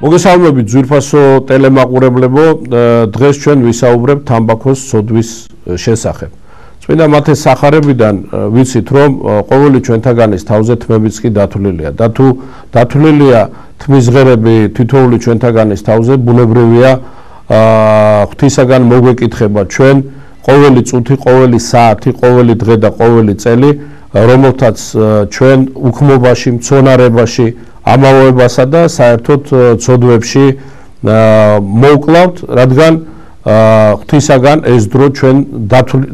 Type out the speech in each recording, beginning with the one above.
მოგესალმებით ძვირფასო ტელემაყურებლებო, დღეს ჩვენ ვისაუბრებთ თამბაქოს ცოდვის შესახებ. წმინდა მათეს სახარებიდან ვიცით, რომ ყოველი ჩვენთაგანის თავზე თმებიც კი დათვლილია. და თუ დათვლილია თმისღერები თითოეული ჩვენთაგანის თავზე, ბუნებრივია ღვთისაგან მოგვეკითხება ჩვენ ყოველი წუთი, ყოველი საათი, ყოველი დღე და ყოველი წელი, რომელთაც ჩვენ უქმობაში, მცონარებაში ამავოებასა და საერთოდ ცოდვებში მოვკლავთ, რადგან ღვთისაგან ეს დრო ჩვენ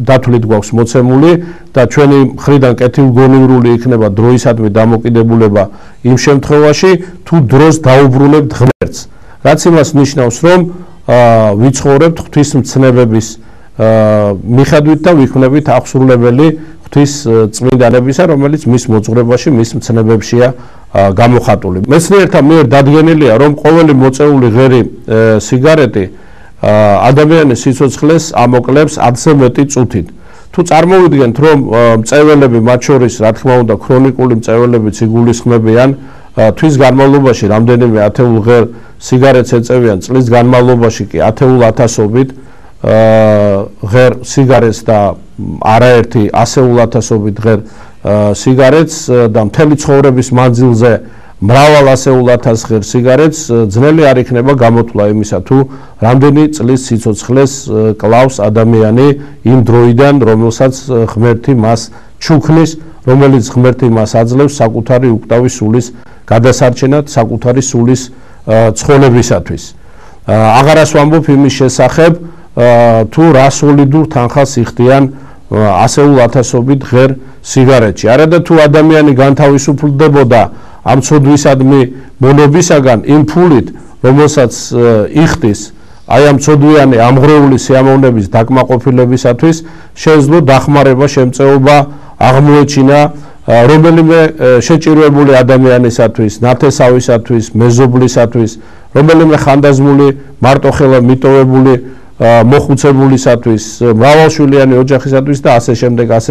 დათვლით გვაქვს მოცემული და ჩვენი მხრიდან კეთილგონივრული იქნება დროისადმი დამოკიდებულება იმ შემთხვევაში, თუ დროს დაუბრუნებთ ღმერთს. რაც იმას ნიშნავს, რომ ვიცხოვრებთ ღვთისმცნებების მიხედვით და ვიქმნებით აღსრულებელი ღვთის წმინდანებისა, რომელიც მის მოძღვრებაში, მის მცნებებშია გამოხატული. მეცნიერთა მიერ დადგენილია, რომ ყოველი მოწეული ღერი სიგარეტი ადამიანის სიცოცხლეს ამოკლებს 10-ზე მეტი წუთით. თუ წარმოვიდგენთ, რომ მწეველები, მათ შორის, რა თქმა უნდა, ქრონიკული მწეველებიც იგულისხმებიან, თვის განმავლობაში რამდენიმე ათეულ ღერ სიგარეტს ეწევიან, წლის განმავლობაში კი ათეულ ათასობით ღერ სიგარეტს და არაერთი ასეულ ათასობით ღერ სიგარეტს და მთელი ცხოვრების მანძილზე მრავალ ასეულ ათას ღერ სიგარეტს ძნელი არ იქნება გამოთვლა იმისა, თუ რამდენი წლის სიცოცხლეს კლავს ადამიანი იმ დროიდან, რომელსაც ღმერთი მას ჩუქნის, რომელიც ღმერთი მას აძლევს საკუთარი უკვდავი სულის გადასარჩენად, საკუთარი სულის ცხონებისათვის. აღარას ვამბობ იმის შესახებ, თუ რა სოლიდურ თანხას იხდიან ასეულ ათასობით ღერ სიგარეტში. არადა თუ ადამიანი განთავისუფლდებოდა ამ ცოდვისადმი მონობისაგან იმ ფულით, რომელსაც იხდის აი ამ ცოდვიანი ამღრეული სიამოვნების დაკმაყოფილებისათვის, შეეძლო დახმარება, შემწეობა აღმოეჩინა რომელიმე შეჭირვებული ადამიანისათვის, ნათესავისათვის, მეზობლისათვის, რომელიმე ხანდაზმული, მარტოხელა მიტოვებული მოხუცებულისათვის, მრავალშვილიანი ოჯახისათვის და ასე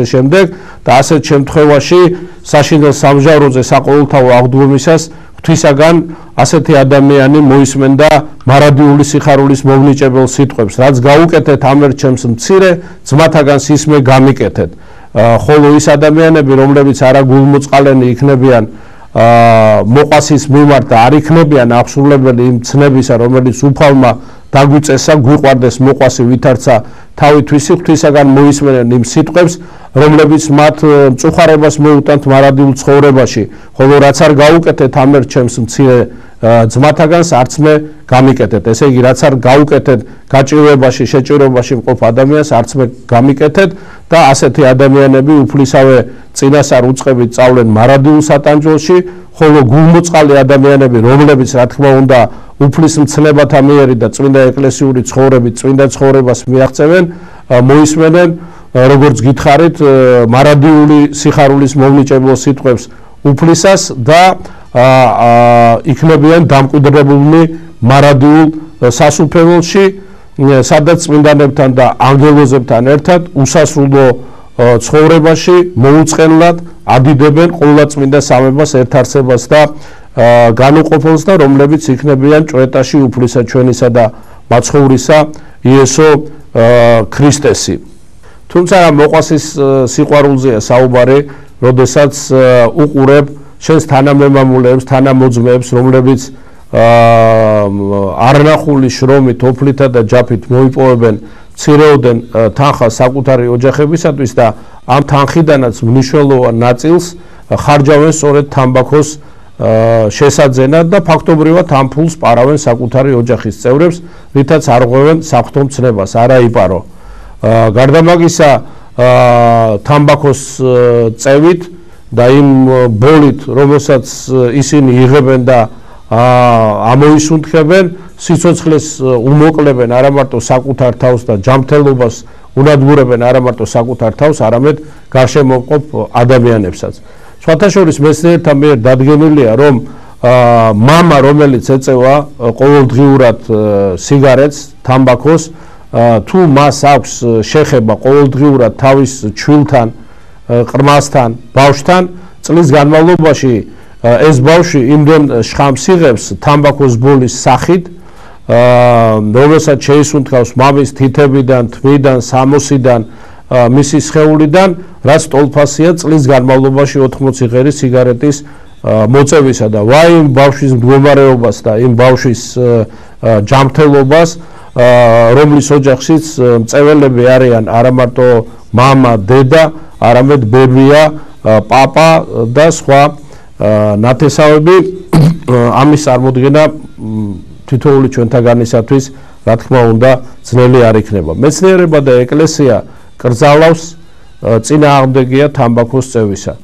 შემდეგ და ასეთ შემთხვევაში საშინელ სამჟავროზე საყოველთაო აღდგომისას ღვთისაგან ასეთი ადამიანი მოისმენდა მარადიული სიხარულის მოვნიჭებელ სიტყვებს, რაც გაუკეთეთ ამერ ჩემს მცირე ძმათაგან სისმე გამიკეთეთ. ხოლო ის ადამიანები, რომლებიც არა გულმოწყალენი იქნებიან მოყვასის მიმართ და არ იქნებიან აღსრულებელი იმ ცნებისა, რომელიც უფალმა დაგვიწესა, გვიყვარდეს მოყვასი ვითარცა თავი თვისი, ღვთისაგან მოისმენენ იმ სიტყვებს, რომლებიც მათ მწუხარებას მოუტანთ მარადიულ ცხოვრებაში, ხოლო რაც არ გაუკეთეთ ამერ ჩემს მცირე ძმათაგანს, არც მე გამიკეთეთ. ესე იგი, რაც არ გაუკეთეთ გაჭირვებაში, შეჭირვებაში მყოფ ადამიანს, არც მე გამიკეთეთ და ასეთი ადამიანები უფლისავე წინასწარ უწყებით წავლენ მარადიულ სატანჯველში, ხოლო გულმოწყალე ადამიანები, რომლებიც რა თქმა უნდა უფლის მცნებათა მიერი და წმინდა ეკლესიური ცხოვრებით წმინდა ცხოვრებას მიაღწევენ, მოისმენენ, როგორც გითხარით, მარადიული სიხარულის მოვნიჭებელ სიტყვებს უფლისას და იქნებიან დამკვიდრებულნი მარადიულ სასუფეველში, სადაც წმინდანებთან და ანგელოზებთან ერთად უსასრულო ცხოვრებაში მოუწყენლად ადიდებენ ყოვლა წმინდა სამებას, ერთარცებას და განუყოფელს და რომლებიც იქნებიან ჭვრეტაში უფლისა ჩვენისა და მაცხოვრისა იესო ქრისტესი. თუმცა მოყვასის სიყვარულზეა საუბარი, როდესაც უყურებ შენს თანამემამულეებს, თანამოძმეებს, რომლებიც არნახული შრომით, ოფლითა და ჯაფით მოიპოვებენ, მცირეოდენ თანხას საკუთარი ოჯახებისათვის და ამ თანხიდანაც მნიშვნელოვან ნაწილს ხარჯავენ სწორედ თამბაქოს შესაძენად და ფაქტობრივად ამ ფულს პარავენ საკუთარი ოჯახის წევრებს, რითაც არ ღვევენ საღვთო მცნებას, არა იპარო. გარდა მაგისა, თამბაქოს წევით და იმ ბოლით, რომელსაც ისინი იღებენ და ამოისუნთქებენ, სიცოცხლეს უმოკლებენ არა მარტო საკუთარ თავს და ჯანმრთელობას უნადგურებენ არა მარტო საკუთარ თავს, არამედ გარშემოყოფ ადამიანებსაც. სხვათა შორის მეცნიერთა მიერ დადგენილია, რომ მამა, რომელიც ეწევა ყოველდღიურად სიგარეტს, თამბაქოს, თუ მას აქვს შეხება ყოველდღიურად თავის ჩვილთან, ყრმასთან, ბავშვთან, წლის განმავლობაში ეს ბავშვი იმდენ შხამს იღებს თამბაქოს ბოლის სახით, რომელსაც შეისუნთქავს მამის თითებიდან, თმიდან, სამოსიდან, მისი სხეულიდან, რაც ტოლფასია წლის განმავლობაში 80 ღერი სიგარეტის მოწევისა და იმ ბავშვის მდგომარეობას და იმ ბავშვის ჯანმრთელობას, რომლის ოჯახშიც მწეველები არიან არა მარტო მამა, დედა, არამედ ბებია, პაპა და სხვა ნათესავები, ამის წარმოდგენა თითოეული ჩვენთაგანისათვის, რა თქმა უნდა, ძნელი არ იქნება. მეცნიერება და ეკლესია კრძალავს წინააღმდეგია თამბაქოს წევისა.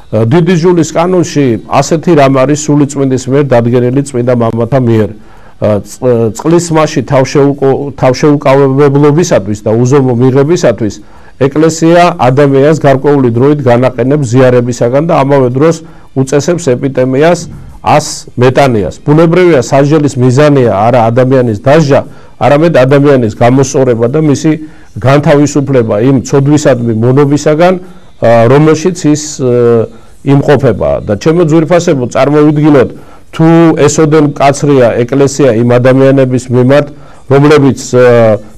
დიდი ჟულის კანონში ასეთი რამ არის სულიწმინდის მიერ დადგენილი წმინდა მამათა მიერ. წყლის მასში თავშეუკავებლობისათვის და უზომო მიღებისათვის ეკლესია ადამიანს გარკვეული დროით განაყენებს ზიარებისაგან და ამავე დროს უწესებს ეპიტემიას 100 მეტანიას. ბუნებრივია სასჯელის მიზანია არა ადამიანის დასჯა, არამედ ადამიანის გამოსწორება და მისი განთავისუფლება იმ ცოდვისადმი მონობისაგან, რომელშიც ის იმყოფება. და ჩემო ძვირფასებო, წარმოვიდგინოთ, თუ ესოდენ მკაცრია ეკლესია იმ ადამიანების მიმართ, რომლებიც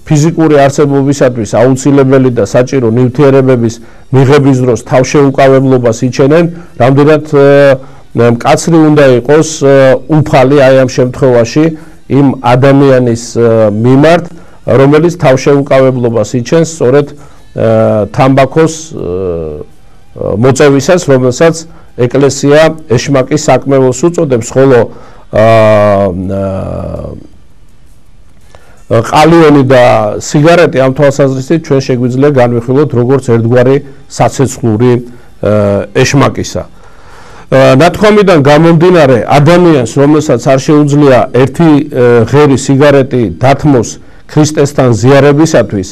ფიზიკური არსებობისათვის აუცილებელი და საჭირო ნივთიერებების მიღების დროს თავშეუკავებლობას იჩენენ, რამდენად მკაცრი უნდა იყოს უფალი აი ამ შემთხვევაში იმ ადამიანის მიმართ, რომელიც თავშეუკავებლობას იჩენს სწორედ თამბაქოს მოწევისას, რომელსაც ეკლესია ეშმაკის საკმეველს უწოდებს, ხოლო ყალიონი და სიგარეტი ამ თვალსაზრისით ჩვენ შეგვიძლია განვიხილოთ როგორც ერთგვარი საცეცხლური ეშმაკისა. ნათქვამიდან გამომდინარე, ადამიანს, რომელსაც არ შეუძლია ერთი ღერი სიგარეტი დათმოს ქრისტესთან ზიარებისათვის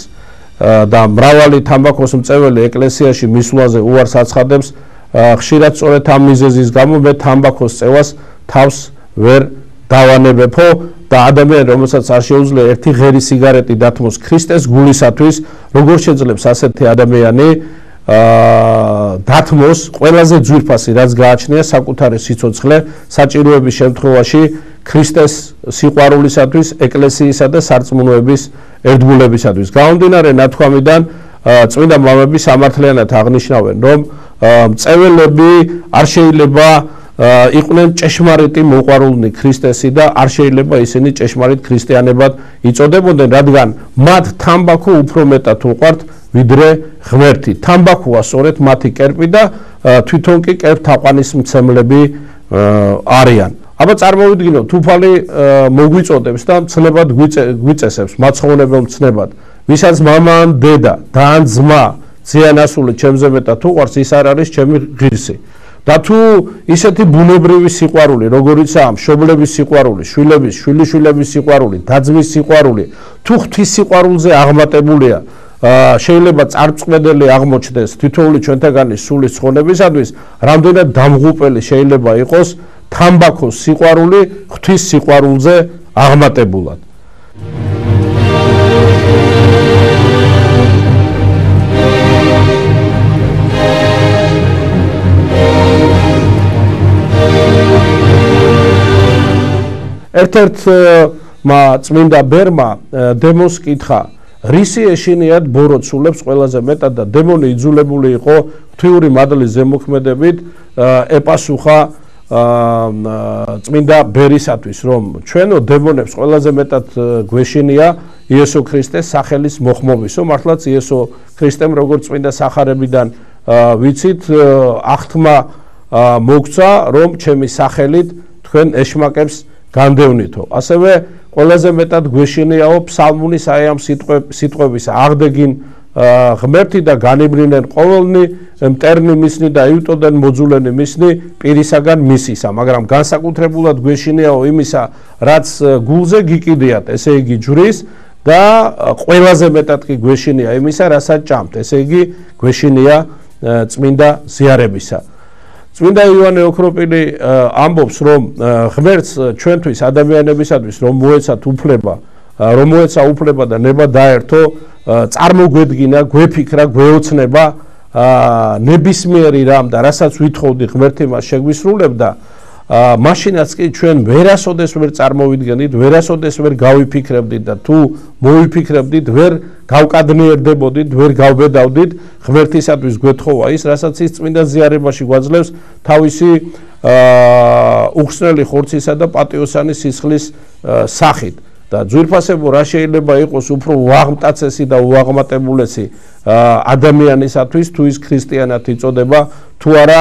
და მრავალი თამბაქოს მწეველი ეკლესიაში მისვლაზე უარს აცხადებს, ხშირად სწორედ ამ მიზეზის გამო მე თამბაქოს წევას თავს ვერ დავანებებო და ადამიანი, რომელსაც არ შეუძლია ერთი ღერი სიგარეტი დათმოს ქრისტეს გულისათვის, როგორ შეძლებს ასეთი ადამიანი დათმოს ყველაზე ძვირფასი, რაც გააჩნია საკუთარი სიცოცხლე საჭიროების შემთხვევაში ქრისტეს სიყვარულისათვის, ეკლესიისა და სარწმუნოების ერთგულებისათვის. გამომდინარე ნათქვამიდან, წმინდა მამები სამართლიანად აღნიშნავენ, რომ მწეველები არ შეიძლება იყვნენ ჭეშმარიტი მოყვარულნი ქრისტესი და არ შეიძლება ისინი ჭეშმარიტ ქრისტიანებად იწოდებოდნენ, რადგან მათ თამბაქო უფრო მეტად უყვართ ვიდრე ღმერთი. თამბაქოა სწორედ მათი კერპი და თვითონ კი კერპთაყვანისმცემლები არიან. აბა წარმოვიდგინოთ, უფალი მოგვიწოდებს და მცნებად გვიწესებს, მაცხოვნებელ მცნებად, ვისაც მამა ან დედა და ან ძმა ძიანასული ჩემზე მეტად უყვარს, ის არ არის ჩემი ღირსი. და თუ ისეთი ბუნებრივი სიყვარული, როგორიცაა მშობლების სიყვარული, შვილების, შვილიშვილების სიყვარული, დაძმის სიყვარული, თუ ღვთის სიყვარულზე აღმატებულია, შეიძლება წარწყვეტელი აღმოჩნდეს თითოეული ჩვენთაგანის სულის ცხონებისათვის, რამდენად დამღუპელი შეიძლება იყოს თამბაქოს სიყვარული ღვთის სიყვარულზე აღმატებულად. ერთ-ერთმა წმინდა ბერმა დემონს კითხა, რისი ეშინიათ ბოროტსულებს ყველაზე მეტად და დემონი იძულებული იყო ღვთიური მადლის ზემოქმედებით ეპასუხა წმინდა ბერისათვის, რომ ჩვენო დემონებს ყველაზე მეტად გვეშინია იესო ქრისტეს სახელის მოხმობისო, მართლაც იესო ქრისტემ როგორც წმინდა სახარებიდან ვიცით, აღთქმა მოგცა, რომ ჩემი სახელით თქვენ ეშმაკებს განდევნითო. ასევე ყველაზე მეტად გვეშინიაო ფსალმუნის აი ამ სიტყვების აღდეგინ ღმერთი და განიბრინენ ყოველნი მტერნი მისნი და ივტოდენ მოძულენი მისნი პირისაგან მისისა, მაგრამ განსაკუთრებულად გვეშინიაო იმისა, რაც გულზე გიკიდიათ, ესე იგი ჯვრის და ყველაზე მეტად კი გვეშინია იმისა, რასაც ჭამთ, ესე იგი გვეშინია წმინდა ზიარებისა. წმინდა იოანე ოქროპილი ამბობს, რომ ღმერთს ჩვენთვის ადამიანებისათვის რომ მოეცა უფლება და ნება დაერთო, წარმოგვედგინა, გვეფიქრა, გვეოცნება ნებისმიერი რამ და რასაც ვითხოვდი ღმერთი მას შეგვისრულებდა, მაშინაც კი ჩვენ ვერასოდეს ვერ წარმოვიდგენით, ვერასოდეს ვერ გავიფიქრებდით და თუ მოვიფიქრებდით, ვერ გავკადნიერდებოდით, ვერ გავბედავდით, ღმერთისათვის გვეთხოვა ის, რასაც ის წმინდა ზიარებაში გვაძლევს თავისი უხსნელი ხორცისა და პატიოსანი სისხლის სახით. და ძვირფასებო რა შეიძლება იყოს უფრო უაღმტაცესი და უაღმატებულესი ადამიანისათვის, თუ ის ქრისტიანად იწოდება, თუ არა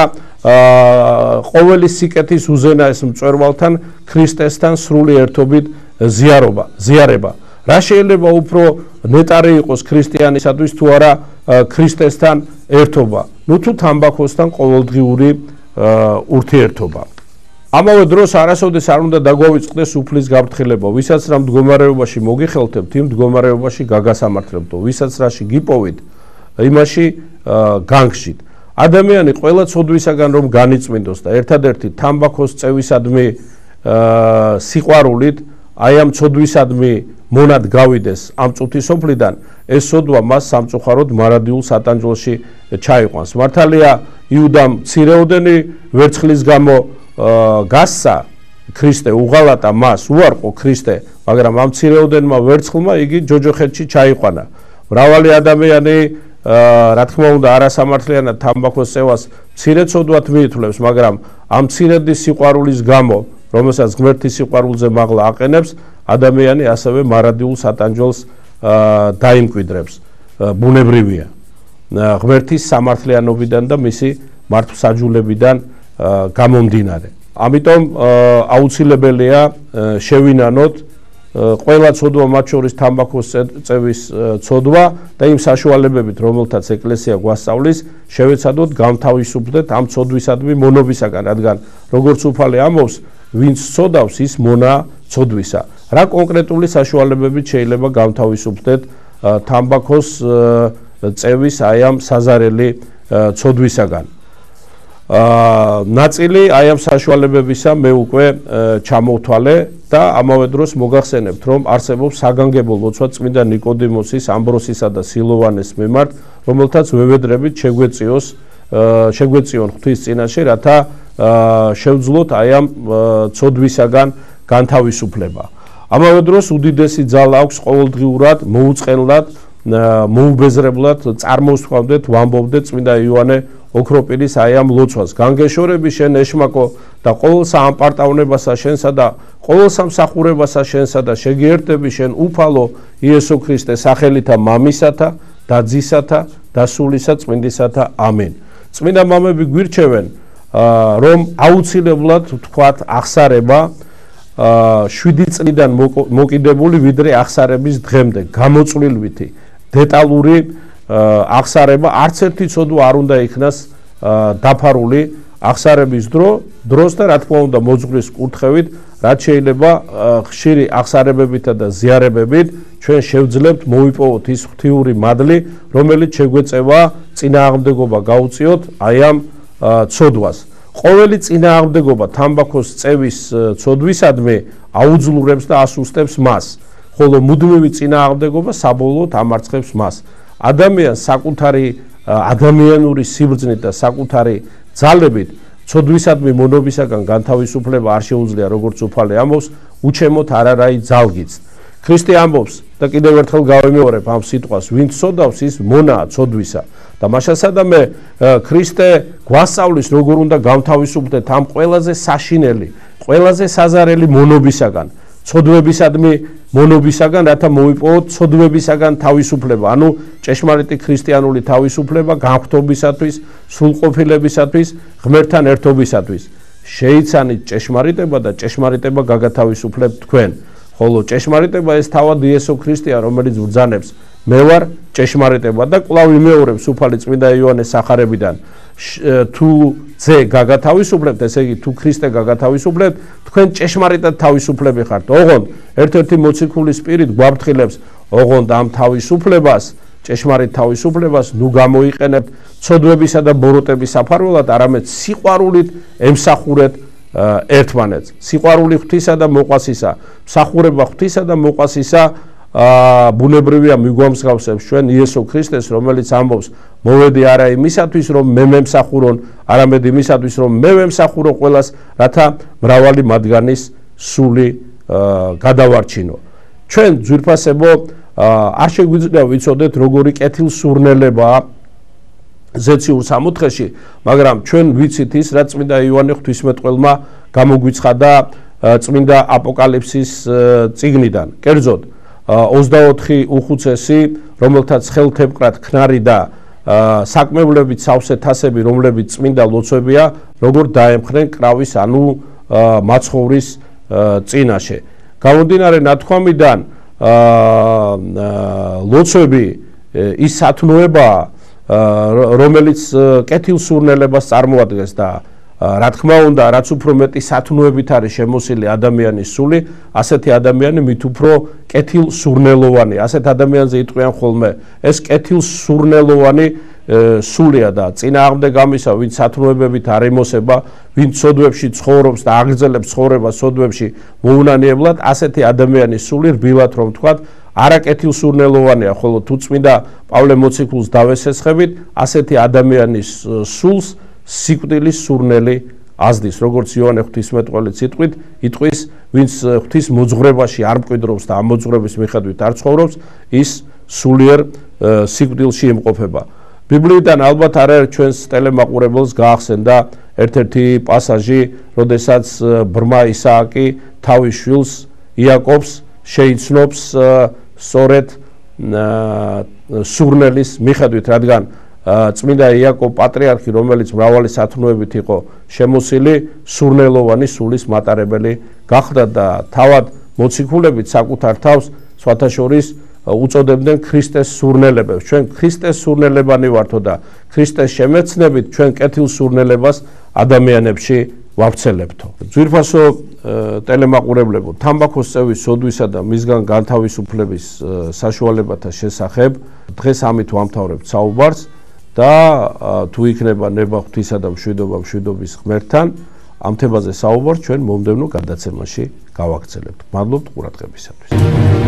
ყოველი სიკეთის უზენაეს მწვერვალთან ქრისტესთან სრული ერთობით ზიარება. რა შეიძლება უფრო ნეტარი იყოს ქრისტიანისათვის, თუ არა ქრისტესთან ერთობა, ნუ თუ თამბაქოსთან ყოველდღიური ურთიერთობა. ამავე დროს არასოდეს არ უნდა დაგვავიწყდეს უფლის გაფრთხილება, ვისაც რა მდგომარეობაში მოგიხელთებთ, იმ მდგომარეობაში გაგასამართლებდო, ვისაც რაში გიპოვით, იმაში განგშით. ადამიანი ყველა ცოდვისაგან რომ განიწმინდოს და ერთადერთი თამბაქოს წევისადმი სიყვარულით, აი ამ ცოდვისადმი მონად გავიდეს ამ წუთისოფლიდან, ეს ცოდვა მას სამწუხაროდ მარადიულ სატანჯველში ჩაიყვანს. მართალია იუდამ მცირეოდენი ვერცხლის გამო გასცა ქრისტე, უღალატა მას, უარყო ქრისტე, მაგრამ ამ მცირეოდენმა ვერცხლმა იგი ჯოჯოხეთში ჩაიყვანა. მრავალი ადამიანი რა თქმა უნდა არასამართლიანად თამბაქოს წევას მცირეცოდვად მიითვლებს, მაგრამ ამ მცირედი სიყვარულის გამო, რომელსაც ღმერთის სიყვარულზე მაღლა აყენებს, ადამიანი ასევე მარადიულ სატანჯველს დაიმკვიდრებს. ბუნებრივია. ღმერთის სამართლიანობიდან და მისი მართლმსაჯულებიდან გამომდინარე. ამიტომ აუცილებელია შევინანოთ ყველა ცოდვა, მათ შორის თამბაქოს წევის ცოდვა და იმ საშუალებებით, რომელთაც ეკლესია გვასწავლის, შევეცადოთ გამთავისუფლდეთ ამ ცოდვისადმი მონობისაგან, რადგან როგორც უფალი ამბობს, ვინც ცოდავს, ის მონა ცოდვისა. რა კონკრეტული საშუალებებით შეიძლება გამთავისუფლდეთ თამბაქოს წევის აი ამ საზარელი ცოდვისაგან. ნაწილი აი ამ საშუალებებისა მე უკვე ჩამოვთვალე და ამავე დროს მოგახსენებთ, რომ არსებობს საგანგებო ლოცვა წმინდა ნიკოდიმოსის, ამბროსისა და სილოვანეს მიმართ, რომელთაც ვევედრებით შეგვეწიონ ღვთის წინაშე, რათა შევძლოთ აი ამ ცოდვისაგან განთავისუფლება. ამავე დროს უდიდესი ძალა აქვს ყოველდღიურად მოუწყენლად, მოუბეზრებლად წარმოსთქვამდეთ, ვამბობდეთ წმინდა იოანე ოქროპირის აი ამ ლოცვას. განგეშორები შენ ეშმაკო და ყოველ საამპარტავნებასა შენსა და ყოველ სამსახურებასა შენსა და შეგიერთები შენ უფალო იესო ქრისტე სახელითა მამისათა და ძისათა და სულისა წმინდისათა ამენ. წმინდა მამები გვირჩევენ, რომ აუცილებლად თქვათ აღსარება 7 წლიდან მოკიდებული ვიდრე აღსარების დღემდე გამოწვლილვითი დეტალური აღსარება არც ერთი ცოდვა არ უნდა იქნას დაფარული აღსარების დროს და რა თქმა უნდა მოძღვრის კურთხევით, რაც შეიძლება ხშირი აღსარებებითა და ზიარებებით ჩვენ შევძლებთ მოვიპოვოთ ის ღვთიური მადლი, რომელიც შეგვეწევა წინააღმდეგობა გაუწიოთ აი ამ ცოდვას. ყოველი წინააღმდეგობა თამბაქოს წევის ცოდვისადმი აუძლურებს და ასუსტებს მას, ხოლო მუდმივი წინააღმდეგობა საბოლოოდ ამარცხებს მას. ადამიანს საკუთარი ადამიანური სიბრძნით და საკუთარი ძალებით ცოდვისადმი მონობისაგან განთავისუფლება არ შეუძლია, როგორც უფალი ამბობს, უჩემოთ არარაი ძალგიც. ქრისტე ამბობს და კიდევ ერთხელ გავიმეორებ ამ სიტყვას, ვინც ცოდავს, ის მონაა ცოდვისა. და მაშასადამე ქრისტე გვასწავლის, როგორ უნდა განთავისუფლდეთ ამ ყველაზე საშინელი, ყველაზე საზარელი მონობისაგან, ცოდვებისადმი მონობისაგან, რათა მოვიპოვოთ ცოდვებისაგან თავისუფლება, ანუ ჭეშმარიტი ქრისტიანული თავისუფლება განხთობისათვის, სრულყოფილებისათვის, ღმერთთან ერთობისათვის. შეიცანით ჭეშმარიტება და ჭეშმარიტება გაგათავისუფლებთ თქვენ. ხოლო ჭეშმარიტება ეს თავად იესო ქრისტეა, რომელიც ბრძანებს მე ვარ ჭეშმარიტება და კვლავ იმეორებს უფალი წმინდა იოანეს სახარებიდან, თუ ძე გაგათავისუფლებთ, ესე იგი თუ ქრისტე გაგათავისუფლებთ, თქვენ ჭეშმარიტად თავისუფლები ხართ. ოღონდ ერთ-ერთი მოციქულის სპირით გვაფრთხილებს, ოღონდ ამ თავისუფლებას, ჭეშმარიტ თავისუფლებას ნუ გამოიყენებთ ცოდვებისა და ბოროტების საფარველად, არამედ სიყვარულით ემსახურეთ ერთმანეთს. სიყვარული ღვთისა და მოყვასისა, მსახურება ღვთისა და მოყვასისა ბუნებრივია მიგვამსგავსებს ჩვენ იესო ქრისტეს, რომელიც ამბობს მოვედი არა იმისათვის რომ მე მემსახურონ, არამედ იმისათვის რომ მე ვემსახურო ყველას, რათა მრავალი მათგანის სული გადავარჩინო. ჩვენ ძვირფასებო არ შეგვიძლია ვიცოდეთ როგორი კეთილსურნელებაა ზეციურ სამოთხეში, მაგრამ ჩვენ ვიცით ის, რაც წმინდა იოანე ღვთისმეტყველმა გამოგვიცხადა წმინდა აპოკალიფსის წიგნიდან. კერძოდ 24 უხუცესი, რომელთაც ხელთებყრად ქნარი და საკმევლებით სავსე თასები, რომლებიც წმინდა ლოცვებია, როგორ დაემხრენ კრავის ანუ მაცხოვრის წინაშე. გამომდინარე ნათქვამიდან ლოცვები ის სათნოებაა, რომელიც კეთილსურნელებას წარმოადგენს და რა თქმა უნდა, რაც უფრო მეტი სათნოებით არის შემოსილი ადამიანის სული, ასეთი ადამიანი მით უფრო კეთილსურნელოვანი. ასეთ ადამიანზე იტყვიან ხოლმე, ეს კეთილსურნელოვანი სულია და წინააღმდეგ ამისა, ვინც სათნოებებით არ იმოსება, ვინც სოდვებში ცხოვრობს და აგრძელებს ცხოვრებას სოდვებში მოუნანიებლად, ასეთი ადამიანის სული რბილად რომ ვთქვათ, არაკეთილსურნელოვანია, ხოლო თუ წმინდა პავლე მოციქულს დავესესხებით, ასეთი ადამიანის სულს სიკვდილის სურნელი აზდის, როგორც იოანე ღვთისმეტყველიც იტყვის, ვინც ღვთის მოძღვრებაში არ მკვიდრობს და ამ მოძღვრების მიხედვით არ ცხოვრობს, ის სულიერ სიკვდილში იმყოფება. ბიბლიიდან ალბათ არაერთ ჩვენს ტელემაყურებელს გაახსენდა ერთ-ერთი პასაჟი, როდესაც ბრმა ისააკი თავის შვილს იაკობს შეიცნობს სწორედ სურნელის მიხედვით, რადგან წმინდა იაკობ პატრიარქი, რომელიც მრავალი სათნოებით იყო შემოსილი, სურნელოვანი სულის მატარებელი გახდა და თავად მოციქულებით საკუთარ თავს სხვათა შორის უწოდებდნენ ქრისტეს სურნელებებს. ჩვენ ქრისტეს სურნელებანი ვართო და ქრისტეს შემეცნებით ჩვენ კეთილსურნელებას ადამიანებში ვავრცელებთო. ძვირფასო ტელემაყურებლებო, თამბაქოს წევის სოდვისა და მისგან განთავისუფლების საშუალებათა შესახებ დღეს ამით ვამთავრებთ საუბარს და თუ იქნება ნება ღვთისა და მშვიდობა მშვიდობის ღმერთთან, ამ თემაზე საუბარს ჩვენ მომდევნო გადაცემაში გავაგრძელებთ. მადლობთ ყურადღებისათვის.